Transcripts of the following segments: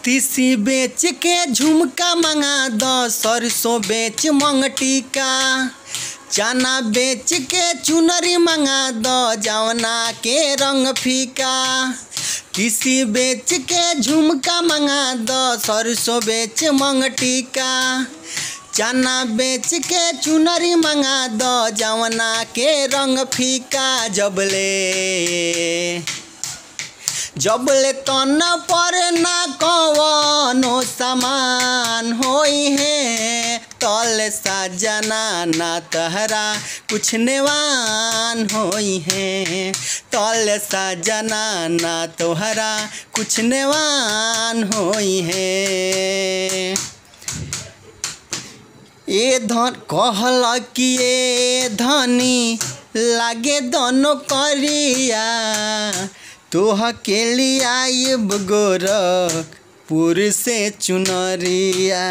तीसी बेच के झुमका मंगा दो, सरसों बेच मंगटी का, चना बेच के चुनरी मंगा दो, जवना के रंग फीका। तीसी बेच के झुमका मंगा दो, सरसों बेच मंगटी का, चना बेच के चुनरी मंगा दो, जवना के रंग फीका। जबले तन पर ना कवनो सामान होई है, तल सजना ना तहरा कुछ नेवान होई है, तल सजना ना तोहरा कुछ नेवान होई है। ए धन कहल कि ए धनी लागे दोनों करिया, तोह के लियाइब गोरखपुर से चुनरिया।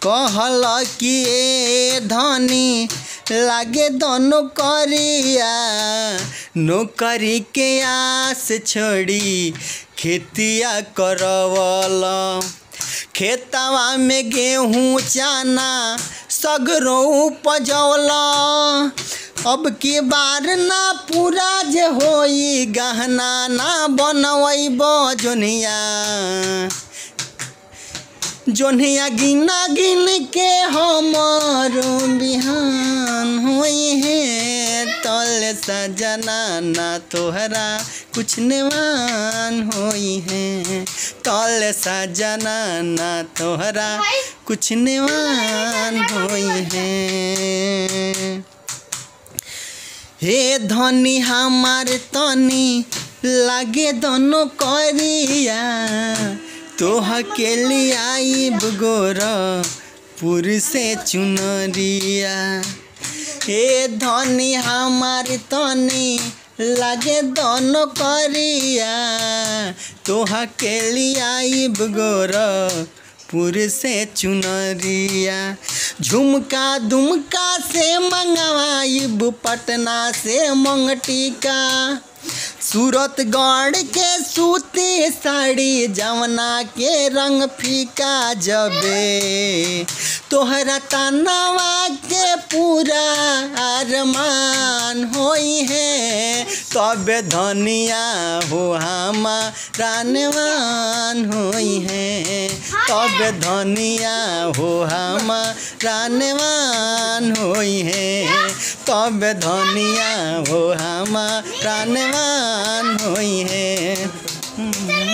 कहल कि ए धनी लागे दोनों करिया, नौकरी के आस छोड़ी खेतिया करवल। खेतवा में गेहूँ चना सगरो उपजौला, अब की बार ना पूरा जे होई, गहना ना बनवैब जोनिया गिना गिन के हमरो बिहान होई है, तल सजना ना तोहरा कुछ नेवान होई है, तल सजना ना तोहरा कुछ नेवान होई है। हे धनी हमार तनी लागे दोनों करिया, तोह के लियाइब गोरखपुर से चुनरिया। हे धनी हमार तनी लागे दोनों करिया, तोह के लियाइब गोरखपुर से चुनरिया। झुमका दुमका से मंगवाइब पटना से मंगटी का, सूरतगढ़ के सूती साड़ी जवना के रंग फीका। जबे तोहरा तनवा के पूरा अरमान होई है, तबे धनिया हो हमारा नेवान होई है, तबे धनिया हो हमारा नेवान होई है, तबे धनिया हो हमारा नेवान होई है।